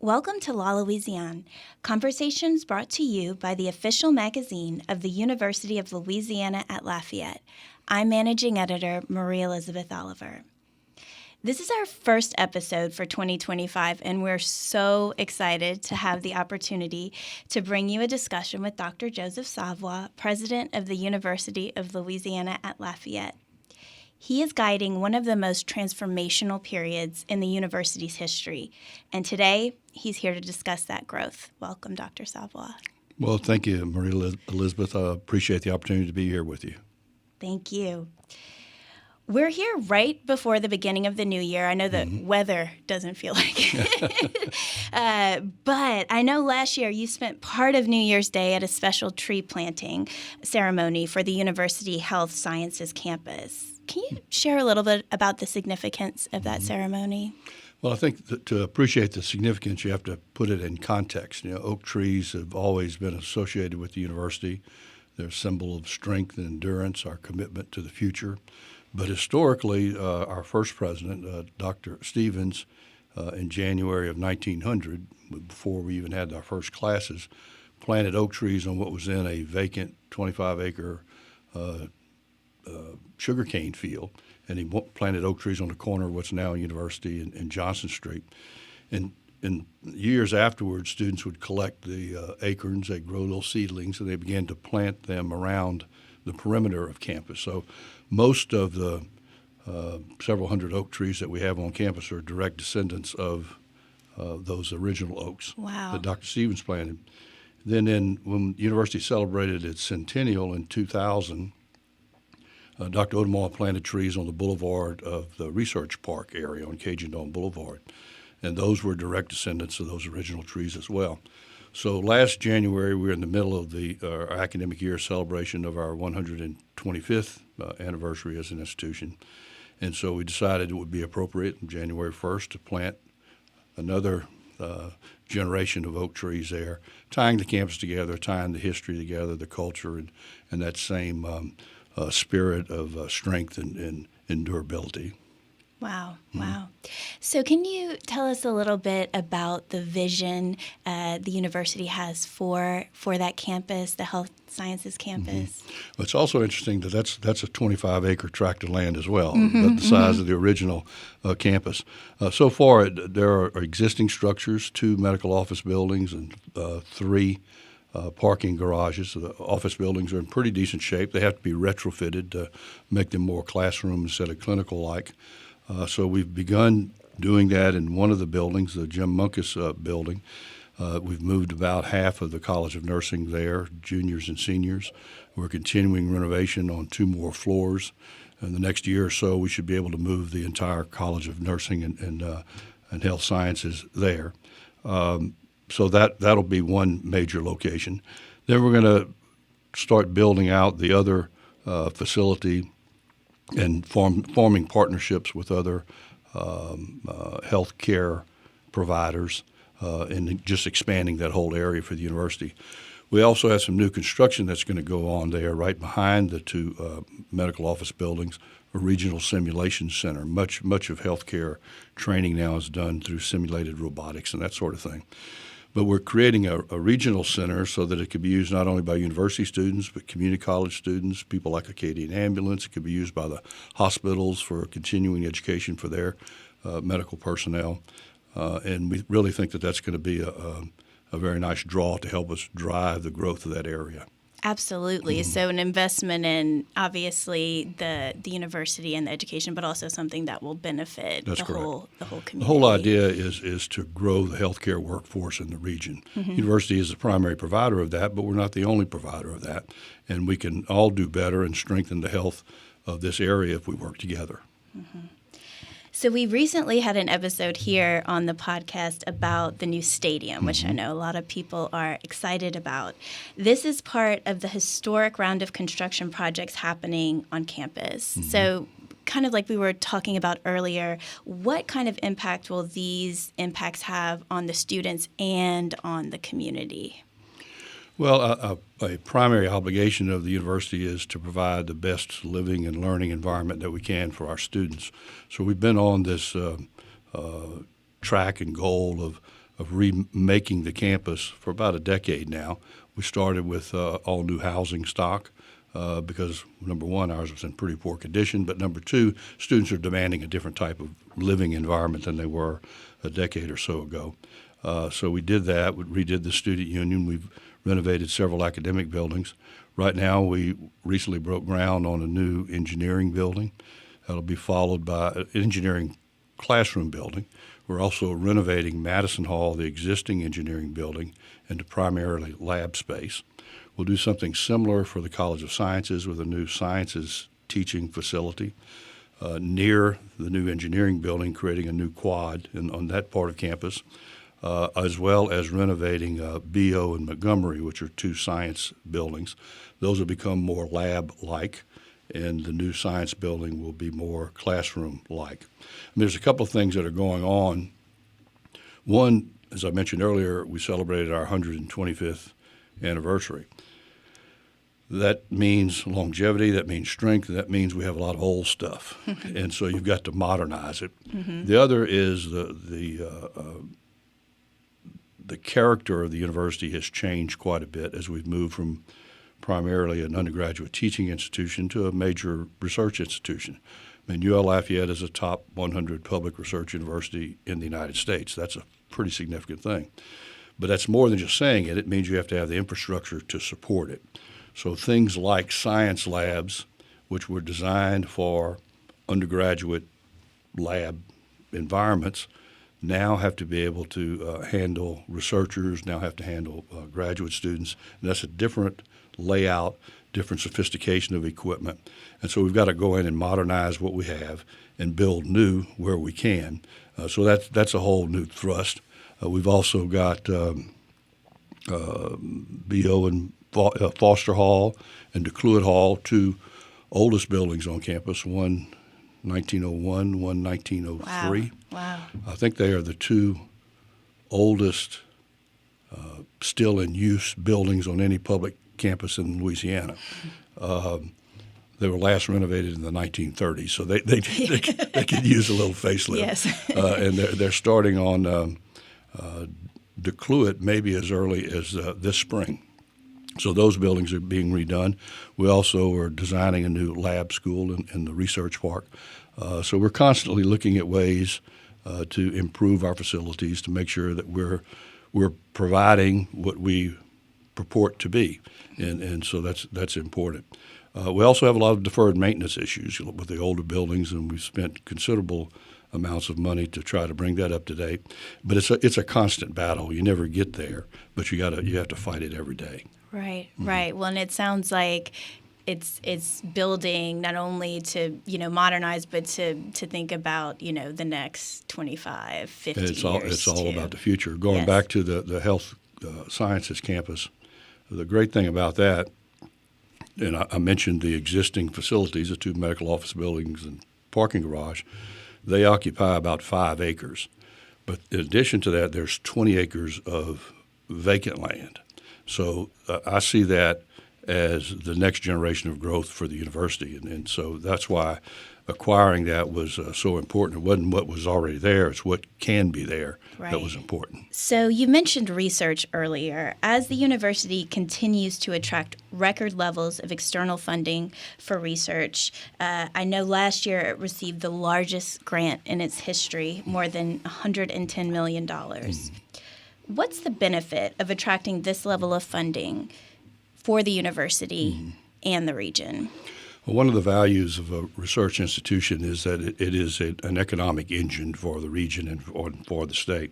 Welcome to La Louisiane, conversations brought to you by the official magazine of the University of Louisiana at Lafayette. I'm Managing Editor Marie Elizabeth Oliver. This is our first episode for 2025, and we're so excited to have the opportunity to bring you a discussion with Dr. Joseph Savoie, president of the University of Louisiana at Lafayette. He is guiding one of the most transformational periods in the university's history, and today he's here to discuss that growth. Welcome, Dr. Savoie. Well, thank you, Marie Elizabeth. I appreciate the opportunity to be here with you. Thank you. We're here right before the beginning of the new year. I know the weather doesn't feel like it. But I know last year you spent part of New Year's Day at a special tree planting ceremony for the University Health Sciences campus. Can you share a little bit about the significance of that ceremony? Well, I think that to appreciate the significance, you have to put it in context. You know, oak trees have always been associated with the university. They're a symbol of strength and endurance, our commitment to the future. But historically, our first president, Dr. Stevens, in January of 1900, before we even had our first classes, planted oak trees on what was then a vacant 25-acre sugarcane field. And he planted oak trees on the corner of what's now a university in Johnson Street. And years afterwards, students would collect the acorns, they'd grow little seedlings, and they began to plant them around the perimeter of campus. So most of the several hundred oak trees that we have on campus are direct descendants of those original oaks that Dr. Stevens planted. Then when the university celebrated its centennial in 2000, Dr. Odomar planted trees on the boulevard of the Research Park area on Cajun Dome Boulevard, and those were direct descendants of those original trees as well. So last January, we were in the middle of our academic year celebration of our 125th anniversary as an institution, and so we decided it would be appropriate on January 1st to plant another generation of oak trees there, tying the campus together, tying the history together, the culture, and that same spirit of strength and endurability. Wow. So can you tell us a little bit about the vision the university has for that campus, the health sciences campus? Well, it's also interesting that that's a 25-acre tract of land as well, the size of the original campus. So far, there are existing structures, 2 medical office buildings and 3 parking garages. So the office buildings are in pretty decent shape. They have to be retrofitted to make them more classroom instead of clinical-like. So we've begun doing that in one of the buildings, the Jim Munkus building. We've moved about half of the College of Nursing there, juniors and seniors. We're continuing renovation on 2 more floors. In the next year or so, we should be able to move the entire College of Nursing and Health Sciences there. So that'll be one major location. Then we're going to start building out the other facility and forming partnerships with other health care providers and just expanding that whole area for the university. We also have some new construction that's going to go on there right behind the 2 medical office buildings, a regional simulation center. Much of healthcare training now is done through simulated robotics and that sort of thing. But we're creating a regional center so that it could be used not only by university students, but community college students, people like Acadian Ambulance. It could be used by the hospitals for continuing education for their medical personnel. And we really think that that's going to be a very nice draw to help us drive the growth of that area. Absolutely. So an investment in, obviously, the university and the education, but also something that will benefit the whole community. The whole idea is to grow the healthcare workforce in the region. University is the primary provider of that, but we're not the only provider of that. And we can all do better and strengthen the health of this area if we work together. So we recently had an episode here on the podcast about the new stadium, which I know a lot of people are excited about. This is part of the historic round of construction projects happening on campus. So kind of like we were talking about earlier, what kind of impact will these impacts have on the students and on the community? Well, a primary obligation of the university is to provide the best living and learning environment that we can for our students. So we've been on this track and goal remaking the campus for about a decade now. We started with all new housing stock because, number one, ours was in pretty poor condition, but number two, students are demanding a different type of living environment than they were a decade or so ago. So we did that. We redid the student union. We've renovated several academic buildings. Right now, we recently broke ground on a new engineering building. That'll be followed by an engineering classroom building. We're also renovating Madison Hall, the existing engineering building, into primarily lab space. We'll do something similar for the College of Sciences with a new sciences teaching facility near the new engineering building, creating a new quad on that part of campus, as well as renovating BO and Montgomery, which are two science buildings. Those will become more lab-like, and the new science building will be more classroom-like. There's a couple of things that are going on. One, as I mentioned earlier, we celebrated our 125th anniversary. That means longevity, that means strength, that means we have a lot of old stuff, and so you've got to modernize it. Mm-hmm. The other is the character of the university has changed quite a bit as we've moved from primarily an undergraduate teaching institution to a major research institution. I mean, UL Lafayette is a top 100 public research university in the United States. That's a pretty significant thing. But that's more than just saying it. It means you have to have the infrastructure to support it. So things like science labs, which were designed for undergraduate lab environments, now have to be able to handle researchers, now have to handle graduate students. And that's a different layout, different sophistication of equipment. And so we've got to go in and modernize what we have and build new where we can. So that's a whole new thrust. We've also got BO and Foster Hall and DeCluet Hall, two oldest buildings on campus, one 1901, one 1903. Wow. I think they are the two oldest still in use buildings on any public campus in Louisiana. They were last renovated in the 1930s, so they could use a little facelift. Yes. And they're starting on DeCluet maybe as early as this spring. So those buildings are being redone. We also are designing a new lab school in the research park. So we're constantly looking at ways to improve our facilities to make sure that we're providing what we purport to be, and so that's important. We also have a lot of deferred maintenance issues with the older buildings, and we've spent considerable amounts of money to try to bring that up to date. But it's a constant battle. You never get there, but you have to fight it every day. Right, right. Well, and it sounds like it's building not only to modernize, but to think about the next 25, 50 and years. It's all about the future. Going Yes. back to the health sciences campus, the great thing about that, and I mentioned the existing facilities, the two medical office buildings and parking garage, they occupy about 5 acres. But in addition to that, there's 20 acres of vacant land. So I see that as the next generation of growth for the university. And so that's why acquiring that was so important. It wasn't what was already there, it's what can be there that was important. So you mentioned research earlier. As the university continues to attract record levels of external funding for research, I know last year it received the largest grant in its history, more than $110 million. What's the benefit of attracting this level of funding for the university and the region? Well, one of the values of a research institution is that it is an economic engine for the region and for the state.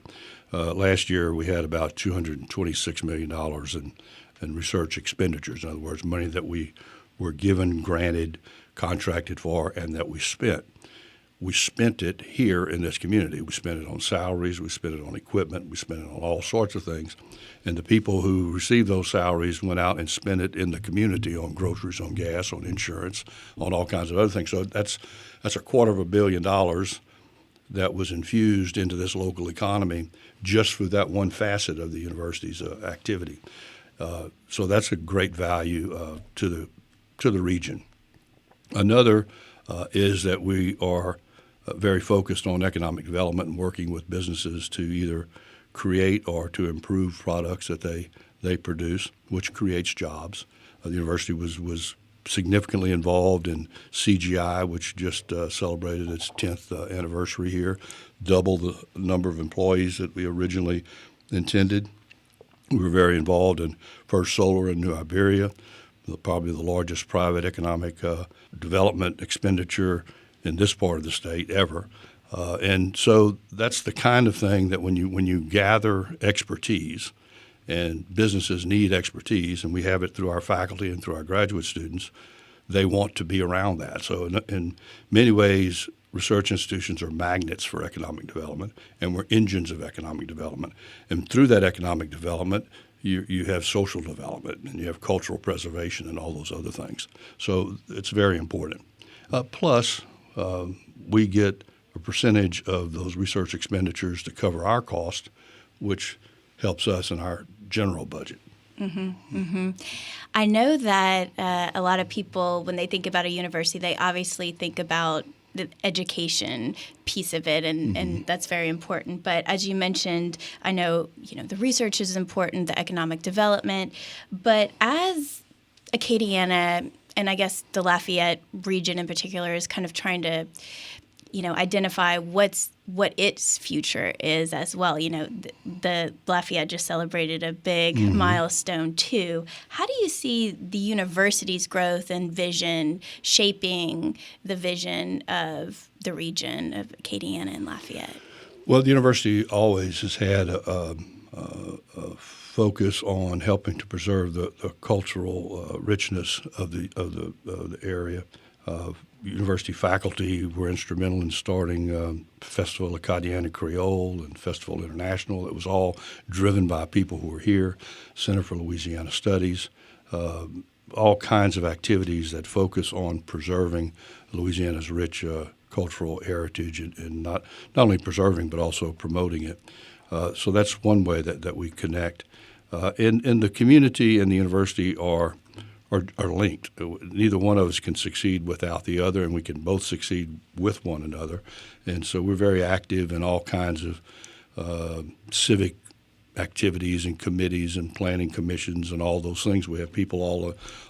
Last year, we had about $226 million in research expenditures. In other words, money that we were given, granted, contracted for, and that we spent. We spent it here in this community. We spent it on salaries, we spent it on equipment, we spent it on all sorts of things. And the people who received those salaries went out and spent it in the community on groceries, on gas, on insurance, on all kinds of other things. So that's $250 million that was infused into this local economy just through that one facet of the university's activity. So that's a great value to the region. Another is that we are very focused on economic development and working with businesses to either create or to improve products that they produce, which creates jobs. The university was significantly involved in CGI, which just celebrated its 10th anniversary here, double the number of employees that we originally intended. We were very involved in First Solar in New Iberia, probably the largest private economic development expenditure in this part of the state ever. And so that's the kind of thing that when you gather expertise, and businesses need expertise, and we have it through our faculty and through our graduate students, they want to be around that. So in many ways, research institutions are magnets for economic development, and we're engines of economic development. And through that economic development, you have social development, and you have cultural preservation and all those other things. So it's very important. Plus, we get a percentage of those research expenditures to cover our cost, which helps us in our general budget. I know that a lot of people, when they think about a university, they obviously think about the education piece of it, and that's very important. But as you mentioned, I know the research is important, the economic development. But as Acadiana, and I guess the Lafayette region in particular, is kind of trying to identify what its future is as well. The Lafayette just celebrated a big milestone too. How do you see the university's growth and vision shaping the vision of the region of Acadiana and Lafayette? Well, the university always has had a focus on helping to preserve the cultural richness of the area. University faculty were instrumental in starting Festival Acadiana Creole and Festival International. It was all driven by people who were here, Center for Louisiana Studies, all kinds of activities that focus on preserving Louisiana's rich cultural heritage and not only preserving but also promoting it. So that's one way that we connect. And the community and the university are linked. Neither one of us can succeed without the other, and we can both succeed with one another. And so we're very active in all kinds of civic activities and committees and planning commissions and all those things. We have people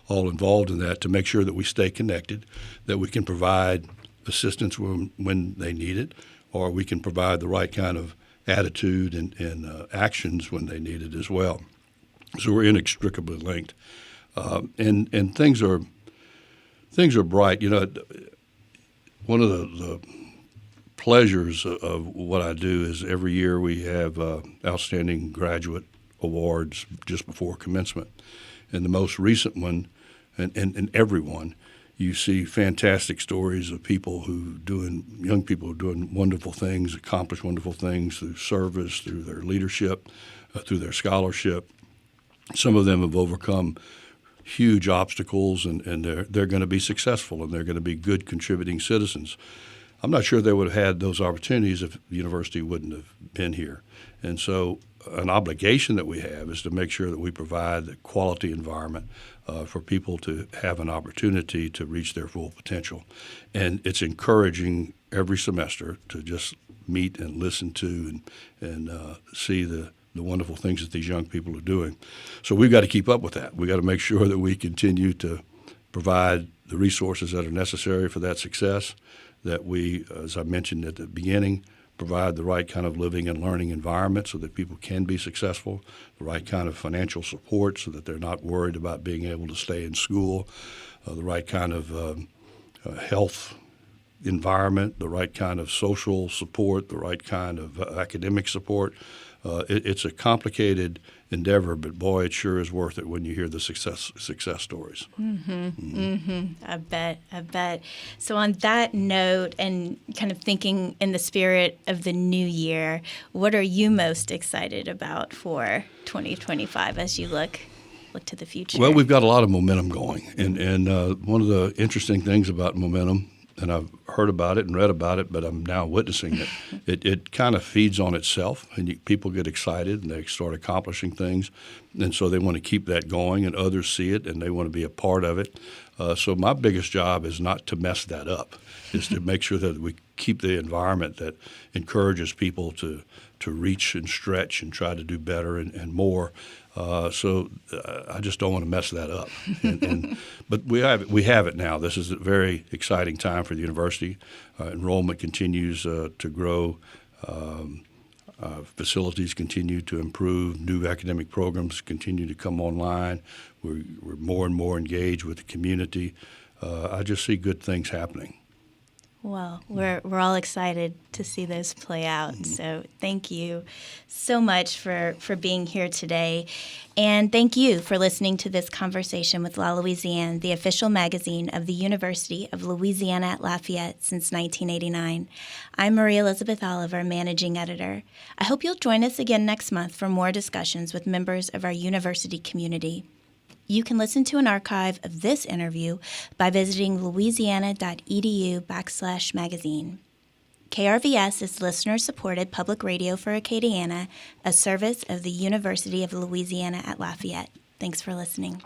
all involved in that to make sure that we stay connected, that we can provide assistance when they need it, or we can provide the right kind of attitude and actions when they need it as well. So we're inextricably linked. And things are bright. One of the pleasures of what I do is every year we have outstanding graduate awards just before commencement. And the most recent one, and every one, you see fantastic stories of young people who are doing wonderful things, accomplish wonderful things through service, through their leadership, through their scholarship. Some of them have overcome huge obstacles, and they're going to be successful, and they're going to be good contributing citizens. I'm not sure they would have had those opportunities if the university wouldn't have been here. And so an obligation that we have is to make sure that we provide the quality environment for people to have an opportunity to reach their full potential. And it's encouraging every semester to just meet and listen to and see the wonderful things that these young people are doing. So we've got to keep up with that. We've got to make sure that we continue to provide the resources that are necessary for that success, that we, as I mentioned at the beginning, provide the right kind of living and learning environment so that people can be successful, the right kind of financial support so that they're not worried about being able to stay in school, the right kind of health environment, the right kind of social support, the right kind of academic support. It's a complicated endeavor, but boy, it sure is worth it when you hear the success stories. I bet. So on that note, and kind of thinking in the spirit of the new year, what are you most excited about for 2025 as you look to the future? Well, we've got a lot of momentum going, and one of the interesting things about momentum, and I've heard about it and read about it, but I'm now witnessing it. It kind of feeds on itself, and people get excited, and they start accomplishing things, and so they want to keep that going, and others see it, and they want to be a part of it. So my biggest job is not to mess that up, is to make sure that we keep the environment that encourages people to reach and stretch and try to do better and more. I just don't want to mess that up. But we have it now. This is a very exciting time for the university. Enrollment continues to grow. Facilities continue to improve. New academic programs continue to come online. We're more and more engaged with the community. I just see good things happening. Well, we're all excited to see those play out. So thank you so much for being here today. And thank you for listening to this conversation with La Louisiane, the official magazine of the University of Louisiana at Lafayette since 1989. I'm Marie Elizabeth Oliver, managing editor. I hope you'll join us again next month for more discussions with members of our university community. You can listen to an archive of this interview by visiting louisiana.edu/magazine. KRVS is listener-supported public radio for Acadiana, a service of the University of Louisiana at Lafayette. Thanks for listening.